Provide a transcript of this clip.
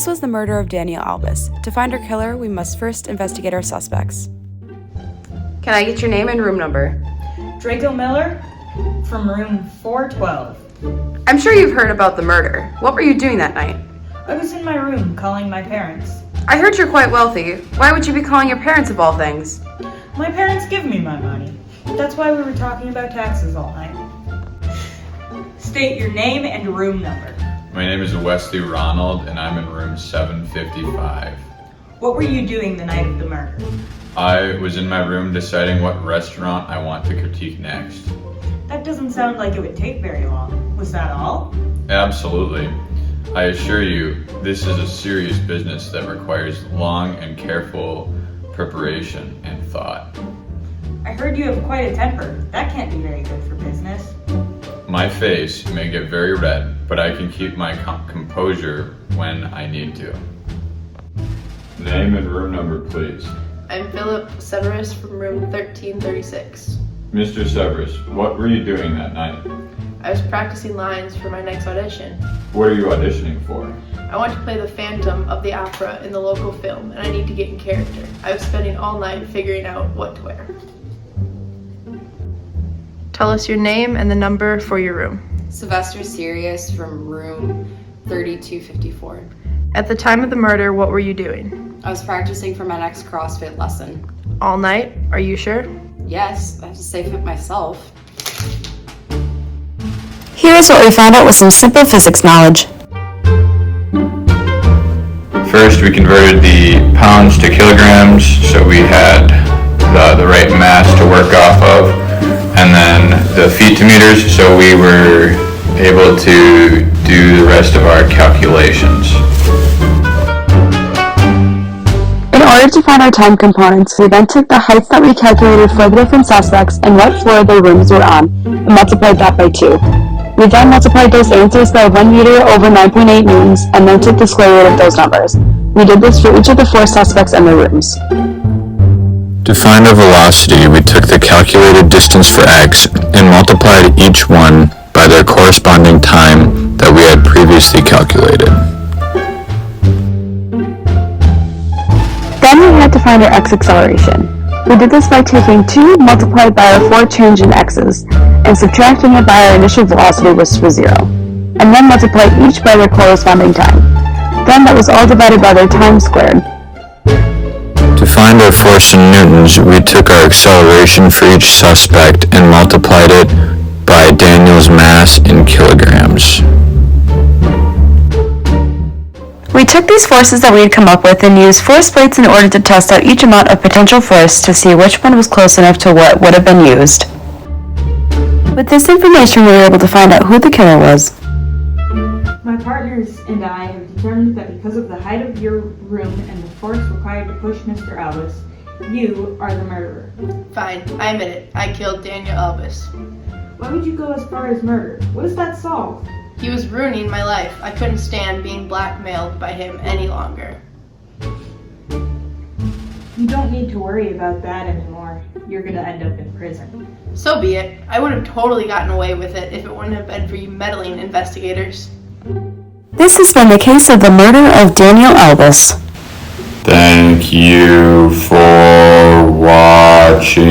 This was the murder of Danielle Albus. To find her killer, we must first investigate our suspects. Can I get your name and room number? Draco Miller from room 412. I'm sure you've heard about the murder. What were you doing that night? I was in my room calling my parents. I heard you're quite wealthy. Why would you be calling your parents of all things? My parents give me my money. That's why we were talking about taxes all night. State your name and room number. My name is Wesley Ronald, and I'm in room 755. What were you doing the night of the murder? I was in my room deciding what restaurant I want to critique next. That doesn't sound like it would take very long. Was that all? Absolutely. I assure you, this is a serious business that requires long and careful preparation and thought. I heard you have quite a temper. That can't be very good for business. My face may get very red, but I can keep my composure when I need to. Name and room number, please. I'm Philip Severus from room 1336. Mr. Severus, what were you doing that night? I was practicing lines for my next audition. What are you auditioning for? I want to play the Phantom of the Opera in the local film, and I need to get in character. I was spending all night figuring out what to wear. Tell us your name and the number for your room. Sylvester Sirius from room 3254. At the time of the murder, what were you doing? I was practicing for my next CrossFit lesson. All night? Are you sure? Yes, I have to stay fit myself. Here's what we found out with some simple physics knowledge. First, we converted the pounds to kilograms, so we had the right mass to work off of, and then the feet to meters, so we were able to do the rest of our calculations. In order to find our time components, we then took the heights that we calculated for the different suspects and what floor their rooms were on, and multiplied that by 2. We then multiplied those answers by 1 meter over 9.8 newtons, and then took the square root of those numbers. We did this for each of the 4 suspects and their rooms. To find our velocity, we took the calculated distance for x and multiplied each one by their corresponding time that we had previously calculated. Then we had to find our x acceleration. We did this by taking 2 multiplied by our 4 change in x's, and subtracting it by our initial velocity, which was 0, and then multiply each by their corresponding time. Then that was all divided by their time squared. To find our force in newtons, we took our acceleration for each suspect and multiplied it by Daniel's mass in kilograms. We took these forces that we had come up with and used force plates in order to test out each amount of potential force to see which one was close enough to what would have been used. With this information, we were able to find out who the killer was. My partners and I have determined that because of the height of your room and the force required to push Mr. Albus, you are the murderer. Fine, I admit it. I killed Daniel Albus. Why would you go as far as murder? What does that solve? He was ruining my life. I couldn't stand being blackmailed by him any longer. You don't need to worry about that anymore. You're gonna end up in prison. So be it. I would have totally gotten away with it if it wouldn't have been for you meddling investigators. This has been the case of the murder of Danielle Albus. Thank you for watching.